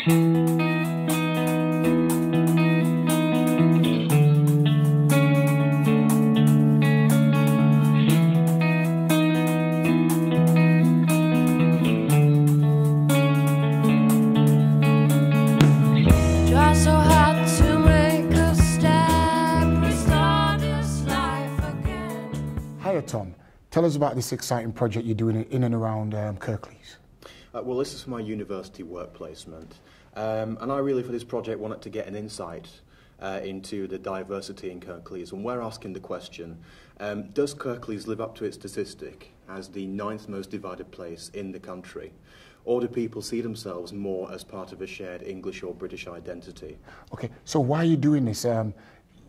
Tom, tell us about this exciting project you're doing in and around Kirklees. Well, this is for my university work placement, and I really, for this project, wanted to get an insight into the diversity in Kirklees, and we're asking the question, does Kirklees live up to its statistic as the 9th most divided place in the country, or do people see themselves more as part of a shared English or British identity? Okay, so why are you doing this?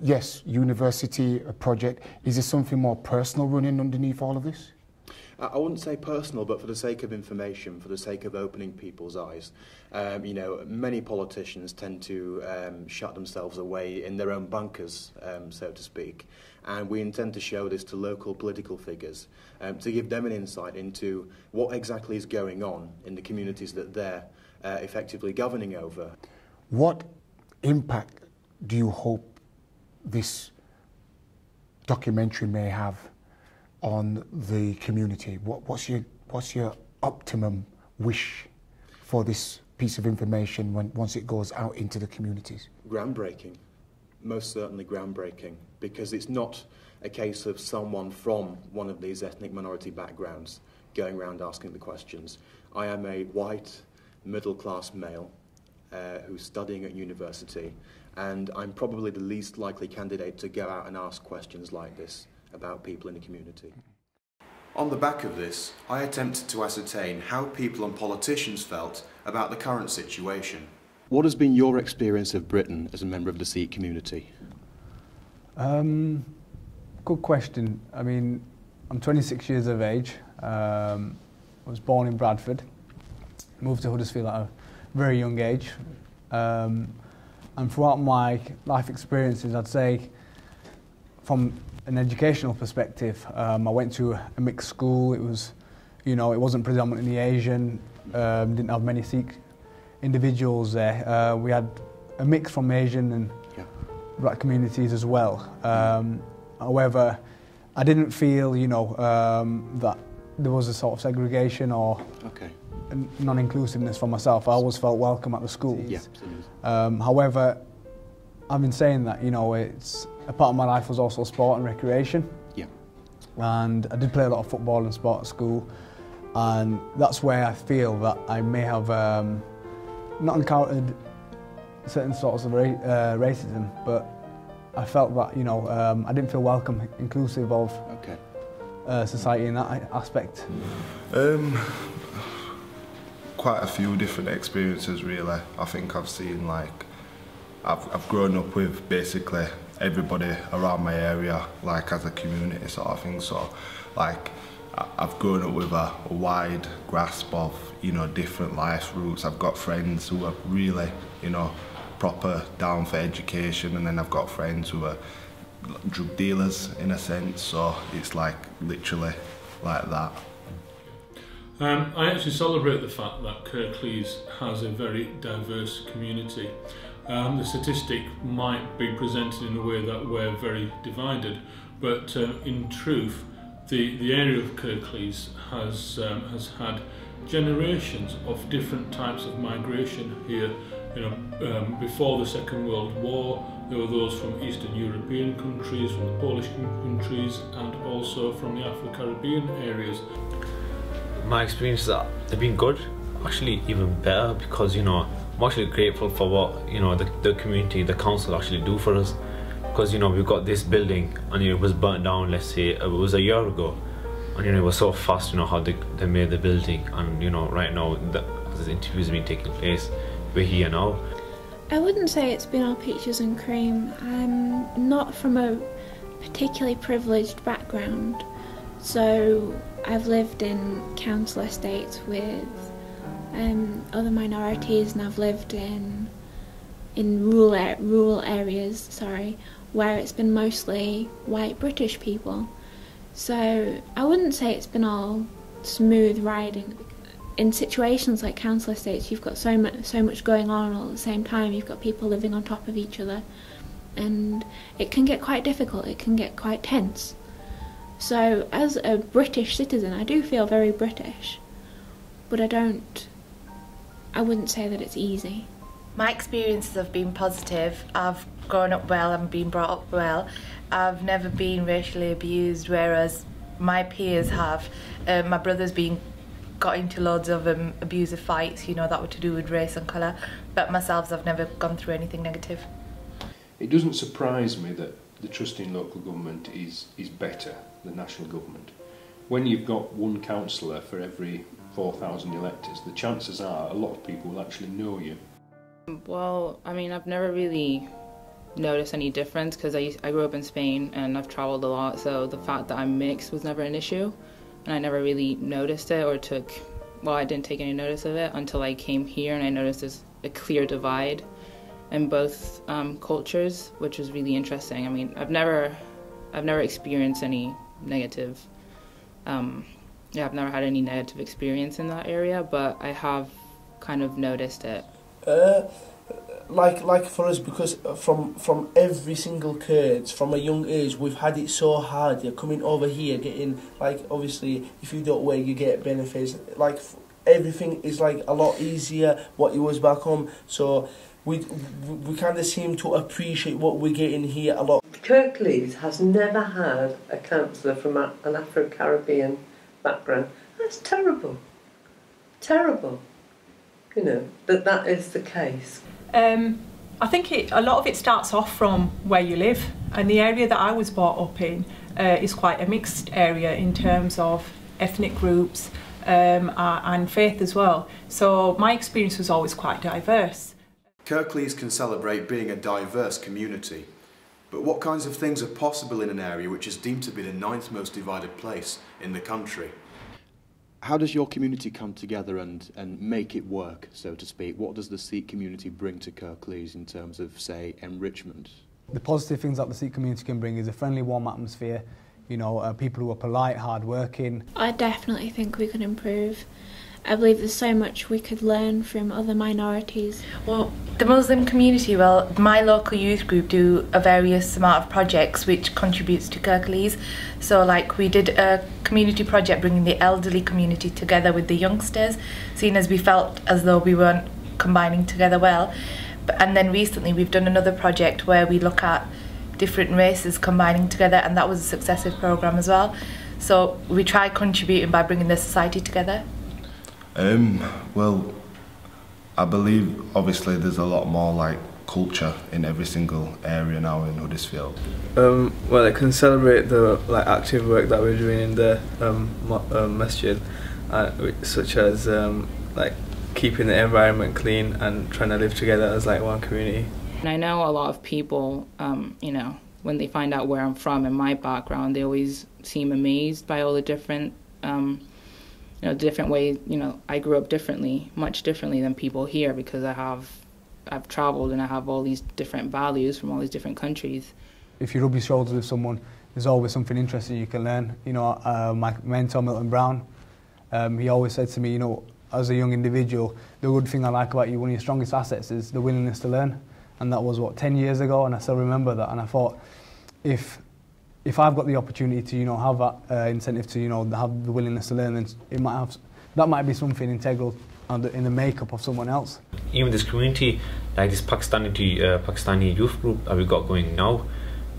Yes, university project. Is there something more personal running underneath all of this? I wouldn't say personal, but for the sake of information, for the sake of opening people's eyes. You know, many politicians tend to shut themselves away in their own bunkers, so to speak. And we intend to show this to local political figures, to give them an insight into what exactly is going on in the communities that they're effectively governing over. What impact do you hope this documentary may have on the community? What's your optimum wish for this piece of information once it goes out into the communities? Groundbreaking, most certainly groundbreaking, because it's not a case of someone from one of these ethnic minority backgrounds going around asking the questions. I am a white, middle-class male who's studying at university, and I'm probably the least likely candidate to go out and ask questions like this about people in the community. On the back of this, I attempted to ascertain how people and politicians felt about the current situation. What has been your experience of Britain as a member of the Sikh community? Good question. I mean, I'm 26 years of age. I was born in Bradford, moved to Huddersfield at a very young age. And throughout my life experiences, I'd say from an educational perspective, I went to a mixed school. It was, you know, it wasn't predominantly Asian, didn't have many Sikh individuals there. We had a mix from Asian and black communities as well. However, I didn't feel, you know, that there was a sort of segregation or non-inclusiveness for myself. I always felt welcome at the schools. Yeah, however, I've been saying that, you know, it's a part of my life was also sport and recreation. Yeah. And I did play a lot of football and sport at school, and that's where I feel that I may have not encountered certain sorts of racism, but I felt that, you know, I didn't feel welcome, inclusive of society in that aspect. Quite a few different experiences, really. I think I've seen, like, I've grown up with basically everybody around my area, like as a community sort of thing. So, like, I've grown up with a wide grasp of, you know, different life routes. I've got friends who are really, you know, proper down for education, and then I've got friends who are drug dealers in a sense. So it's like literally like that. I actually celebrate the fact that Kirklees has a very diverse community. The statistic might be presented in a way that we're very divided, but in truth, the area of Kirklees has had generations of different types of migration here. You know, before the Second World War, there were those from Eastern European countries, from the Polish countries, and also from the Afro-Caribbean areas. My experiences have been good, actually even better, because, you know, I'm actually grateful for what, you know, the community, the council actually do for us, because, you know, we've got this building and, you know, it was burnt down, let's say it was a year ago, and, you know, it was so fast, you know, how they made the building, and, you know, right now as the interviews have been taking place, we're here now. I wouldn't say it's been all peaches and cream. I'm not from a particularly privileged background, so I've lived in council estates with other minorities, and I've lived in rural areas, where it's been mostly white British people. So I wouldn't say it's been all smooth riding. in situations like council estates, you've got so much going on all at the same time. You've got people living on top of each other, and it can get quite difficult, it can get quite tense. So as a British citizen, I do feel very British, but I wouldn't say that it's easy. My experiences have been positive. I've grown up well and been brought up well. I've never been racially abused, whereas my peers have. My brother's got into loads of abusive fights, you know, that were to do with race and colour, but myself, I've never gone through anything negative. It doesn't surprise me that the trust in local government is better than national government. When you've got one councillor for every 4,000 electors, the chances are a lot of people will actually know you. Well, I mean, I've never really noticed any difference because I grew up in Spain and I've travelled a lot, so the fact that I'm mixed was never an issue, and I never really noticed it or I didn't take any notice of it until I came here, and I noticed there's a clear divide in both cultures, which was really interesting. I mean, I've never experienced any negative, I've never had any negative experience in that area, but I have kind of noticed it. Like for us, because from every single Kurds, from a young age, we've had it so hard. You're coming over here, getting, like, obviously, if you don't work, you get benefits. Like, everything is, like, a lot easier what it was back home. So we kind of seem to appreciate what we're getting here a lot. Kirklees has never had a councillor from an Afro-Caribbean background. That's terrible. Terrible. You know, that is the case. I think a lot of it starts off from where you live, and the area that I was brought up in is quite a mixed area in terms of ethnic groups and faith as well. So my experience was always quite diverse. Kirklees can celebrate being a diverse community, but what kinds of things are possible in an area which is deemed to be the 9th most divided place in the country? How does your community come together and make it work, so to speak? What does the Sikh community bring to Kirklees in terms of, say, enrichment? The positive things that the Sikh community can bring is a friendly, warm atmosphere, you know, people who are polite, hard-working. I definitely think we could improve. I believe there's so much we could learn from other minorities. Well, the Muslim community, well, my local youth group do a various amount of projects which contributes to Kirklees. So, like, we did a community project bringing the elderly community together with the youngsters, seeing as we felt as though we weren't combining together well. And then recently we've done another project where we look at different races combining together, and that was a successive programme as well. So we try contributing by bringing the society together. Well, I believe obviously there's a lot more like culture in every single area now in Huddersfield. Well, it can celebrate the active work that we're doing in the masjid, such as keeping the environment clean and trying to live together as like one community. And I know a lot of people, you know, when they find out where I'm from and my background, they always seem amazed by all the different you know, different ways. You know, I grew up differently, much differently than people here, because I've travelled and I have all these different values from all these different countries. If you rub your shoulders with someone, there's always something interesting you can learn. You know, my mentor, Milton Brown, he always said to me, you know, as a young individual, the good thing I like about you, one of your strongest assets is the willingness to learn. And that was, what, 10 years ago, and I still remember that. And I thought, if I've got the opportunity to, you know, have that incentive to, you know, have the willingness to learn, then that might be something integral in the makeup of someone else. Even this community, like this Pakistani youth group that we've got going now,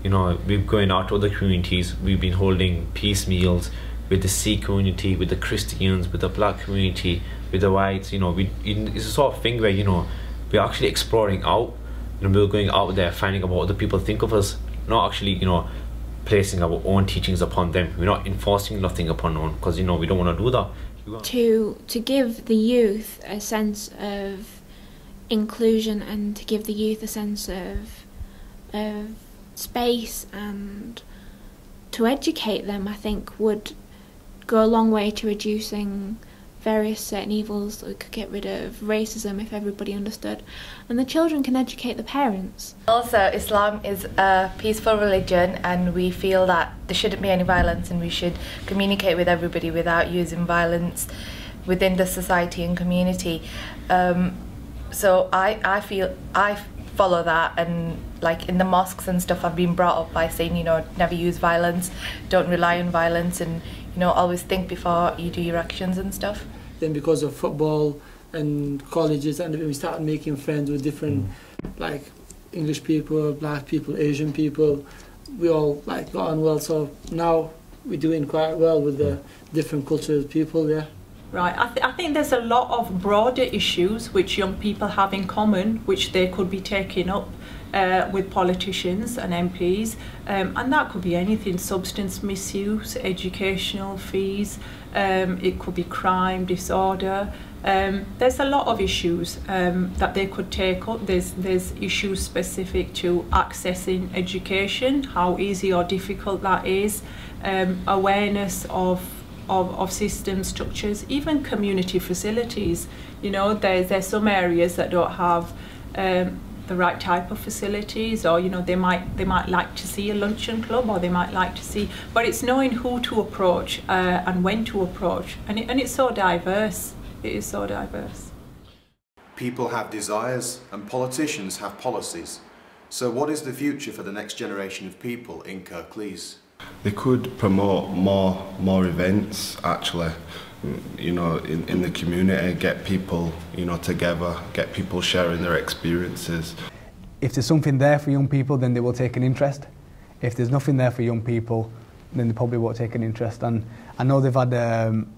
you know, we're going out to other communities. We've been holding peace meals with the Sikh community, with the Christians, with the black community, with the whites. You know, it's a sort of thing where, you know, we're actually exploring out. You know, we're going out there, finding out what other people think of us, not actually, you know, placing our own teachings upon them. We're not enforcing nothing upon them, because, you know, we don't want to do that. To give the youth a sense of inclusion, and to give the youth a sense of space, and to educate them, I think would go a long way to reducing various certain evils that we could get rid of, racism, if everybody understood. And the children can educate the parents. Also, Islam is a peaceful religion, and we feel that there shouldn't be any violence, and we should communicate with everybody without using violence. within the society and community. So I feel I follow that, and like in the mosques and stuff, I've been brought up by saying, you know, never use violence, don't rely on violence, and you know, always think before you do your actions and stuff. Then because of football and colleges, and we started making friends with different like English people, black people, Asian people. We all like got on well, so now we're doing quite well with the different cultures of people, yeah. Right, I think there's a lot of broader issues which young people have in common, which they could be taking up with politicians and MPs, and that could be anything: substance misuse, educational fees, it could be crime, disorder. There's a lot of issues that they could take up. There's issues specific to accessing education, how easy or difficult that is, awareness of system structures, even community facilities. You know, there's some areas that don't have the right type of facilities, or you know, they might like to see a luncheon club, or they might like to see, but it's knowing who to approach and when to approach, and it's so diverse. It is so diverse. People have desires and politicians have policies. So what is the future for the next generation of people in Kirklees? They could promote more events, actually, you know, in the community, get people, you know, together, get people sharing their experiences. If there's something there for young people, then they will take an interest. If there's nothing there for young people, then they probably won't take an interest. And I know they've had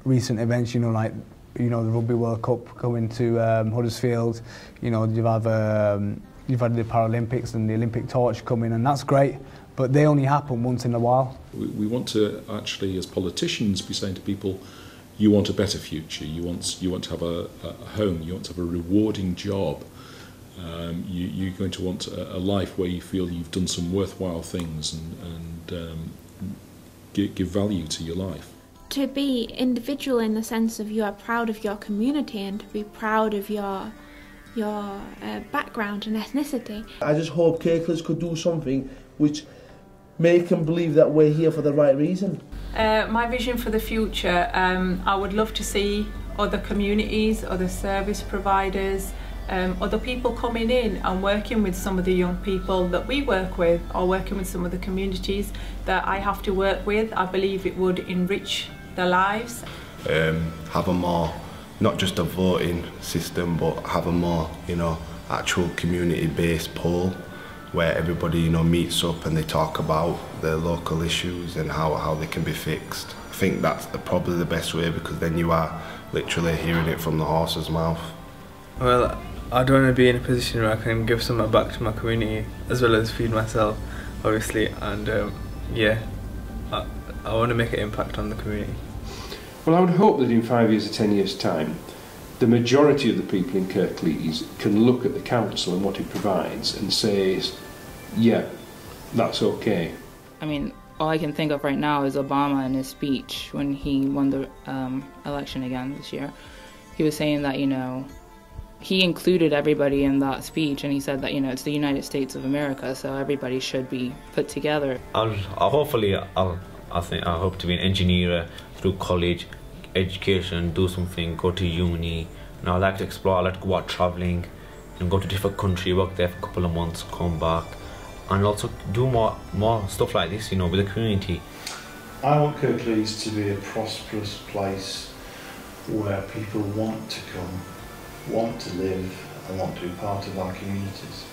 recent events, you know, like, you know, the Rugby World Cup going to Huddersfield. You know, you've had the Paralympics and the Olympic torch coming, and that's great. But they only happen once in a while. We want to actually, as politicians, be saying to people, you want a better future, you want to have a home, you want to have a rewarding job, you're going to want a life where you feel you've done some worthwhile things and give value to your life. To be individual in the sense of you are proud of your community and to be proud of your background and ethnicity. I just hope Kirklees could do something which make them believe that we're here for the right reason. My vision for the future, I would love to see other communities, other service providers, other people coming in and working with some of the young people that we work with, or working with some of the communities that I have to work with. I believe it would enrich their lives. Have a more, not just a voting system, but have a more, you know, actual community-based poll, where everybody, you know, meets up and they talk about their local issues and how they can be fixed. I think that's probably the best way, because then you are literally hearing it from the horse's mouth. Well, I don't want to be in a position where I can give something back to my community as well as feed myself, obviously, and yeah, I want to make an impact on the community. Well, I would hope that in 5 years or 10 years' time, the majority of the people in Kirklees can look at the council and what it provides and say, yeah, that's okay. I mean, all I can think of right now is Obama and his speech when he won the election again this year. He was saying that, you know, he included everybody in that speech, and he said that, you know, it's the United States of America, so everybody should be put together. I hope to be an engineer through college, education, do something, go to uni. And I like to explore, I like to go out travelling and go to different countries, work there for a couple of months, come back, and also do more stuff like this, you know, with the community. I want Kirklees to be a prosperous place where people want to come, want to live, and want to be part of our communities.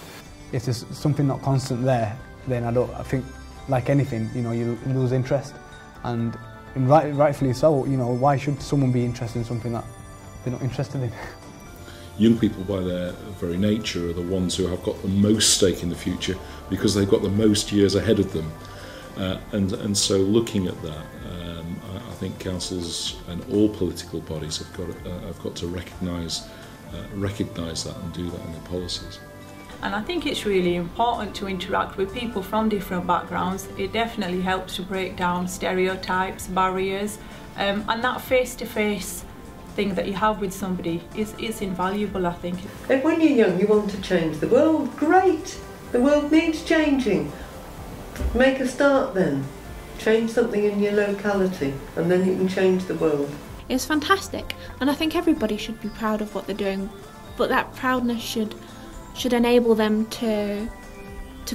If there's something not constant there, then I think, like anything, you know, you lose interest, and rightfully so. You know, why should someone be interested in something that they're not interested in? Young people, by their very nature, are the ones who have got the most stake in the future because they've got the most years ahead of them, and so looking at that, I think councils and all political bodies have got to recognise that and do that in their policies. And I think it's really important to interact with people from different backgrounds. It definitely helps to break down stereotypes, barriers, and that face-to-face thing that you have with somebody is invaluable, I think. If when you're young you want to change the world, great! The world needs changing. Make a start then. Change something in your locality, and then you can change the world. is fantastic, and I think everybody should be proud of what they're doing, but that proudness should enable them to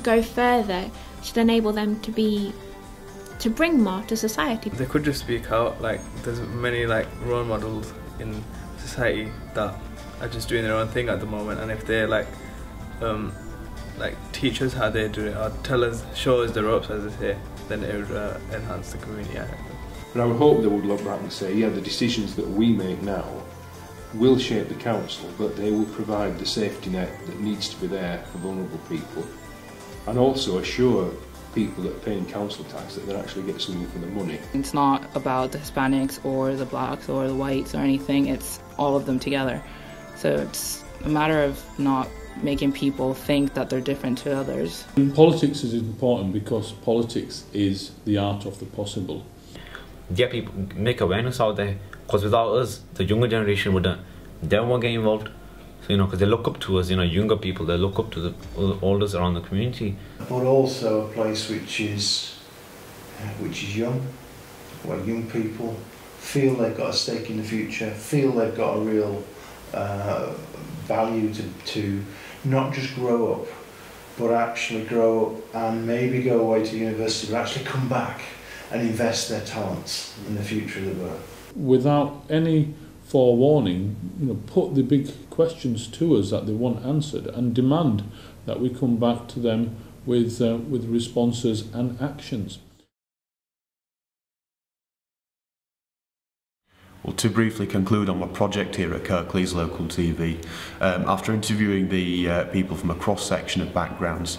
go further, should enable them to bring more to society. They could just speak out. Like, there's many like role models in society that are just doing their own thing at the moment, and if they like teach us how they do it, or show us the ropes, as they say, then it would enhance the community. But I would hope they would look back and say, yeah, the decisions that we make now will shape the council, but they will provide the safety net that needs to be there for vulnerable people, and also assure people that are paying council tax that they'll actually get something for their money. It's not about the Hispanics or the blacks or the whites or anything, it's all of them together. So it's a matter of not making people think that they're different to others. And politics is important because politics is the art of the possible. Get people, make awareness out there, because without us, the younger generation they won't get involved. So, because they look up to us, younger people, they look up to the elders around the community. But also a place which is young, where young people feel they've got a stake in the future, feel they've got a real value to not just grow up, but actually grow up and maybe go away to university, but actually come back and invest their talents in the future of the world. Without any forewarning, put the big questions to us that they want answered, and demand that we come back to them with responses and actions. Well, to briefly conclude on my project here at Kirklees Local TV, after interviewing the people from a cross-section of backgrounds,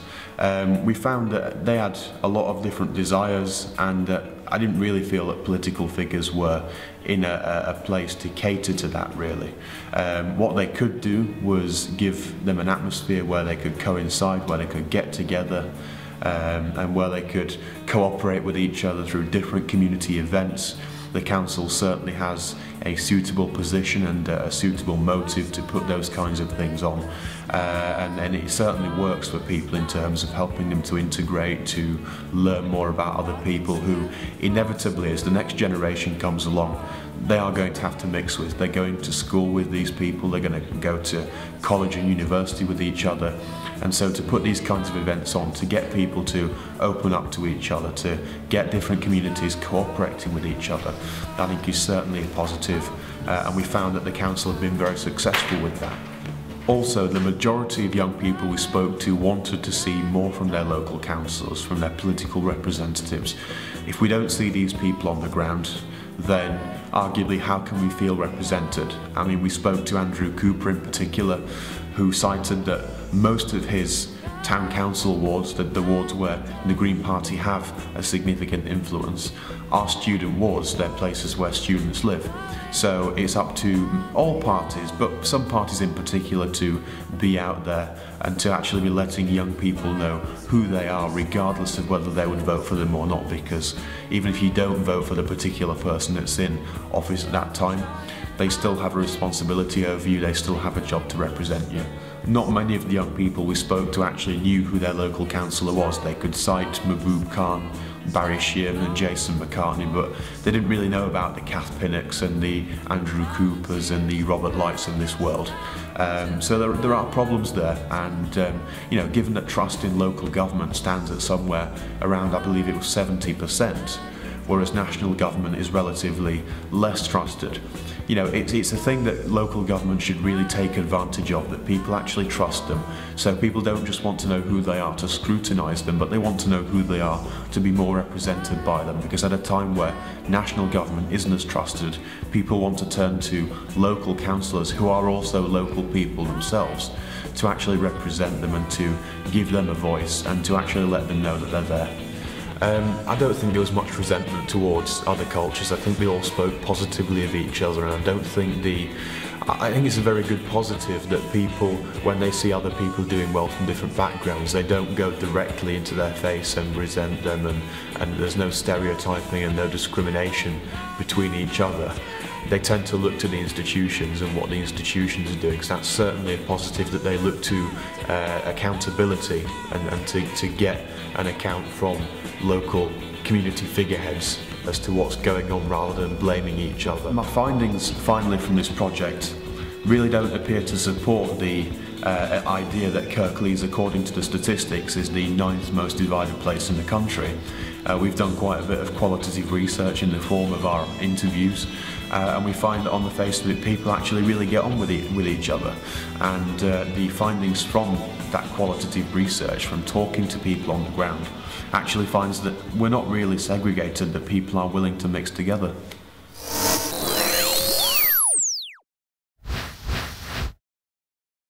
we found that they had a lot of different desires, and I didn't really feel that political figures were in a place to cater to that, really. What they could do was give them an atmosphere where they could coincide, where they could get together, and where they could cooperate with each other through different community events. The council certainly has a suitable position and a suitable motive to put those kinds of things on, and it certainly works for people in terms of helping them to integrate, to learn more about other people who inevitably, as the next generation comes along, they are going to have to mix with. They're going to school with these people, they're going to go to college and university with each other, and so to put these kinds of events on, to get people to open up to each other, to get different communities cooperating with each other, I think is certainly a positive, and we found that the council have been very successful with that. Also, the majority of young people we spoke to wanted to see more from their local councillors, from their political representatives. If we don't see these people on the ground, then arguably how can we feel represented? I mean, we spoke to Andrew Cooper in particular, who cited that most of his town council wards, the wards where the Green Party have a significant influence, are student wards, they're places where students live. So it's up to all parties, but some parties in particular, to be out there and to actually be letting young people know who they are, regardless of whether they would vote for them or not, because even if you don't vote for the particular person that's in office at that time, they still have a responsibility over you, they still have a job to represent you. Not many of the young people we spoke to actually knew who their local councillor was. They could cite Mahbub Khan, Barry Shearman and Jason McCartney, but they didn't really know about the Kath Pinnocks and the Andrew Coopers and the Robert Lights of this world. So there are problems there, and given that trust in local government stands at somewhere around, I believe it was 70%, whereas national government is relatively less trusted. It's a thing that local government should really take advantage of, that people actually trust them. So people don't just want to know who they are to scrutinise them, but they want to know who they are to be more represented by them, because at a time where national government isn't as trusted, people want to turn to local councillors who are also local people themselves to actually represent them and to give them a voice and to actually let them know that they're there. I don't think there was much resentment towards other cultures. I think they all spoke positively of each other, and I think it's a very good positive that people, when they see other people doing well from different backgrounds, they don't go directly into their face and resent them, and there's no stereotyping and no discrimination between each other. They tend to look to the institutions and what the institutions are doing, so that's certainly a positive, that they look to accountability and to get an account from local community figureheads as to what's going on rather than blaming each other. My findings finally from this project really don't appear to support the idea that Kirklees, according to the statistics, is the 9th most divided place in the country. We've done quite a bit of qualitative research in the form of our interviews, and we find that on the face of it, people actually really get on with each other. And the findings from that qualitative research, from talking to people on the ground, actually finds that we're not really segregated, that people are willing to mix together.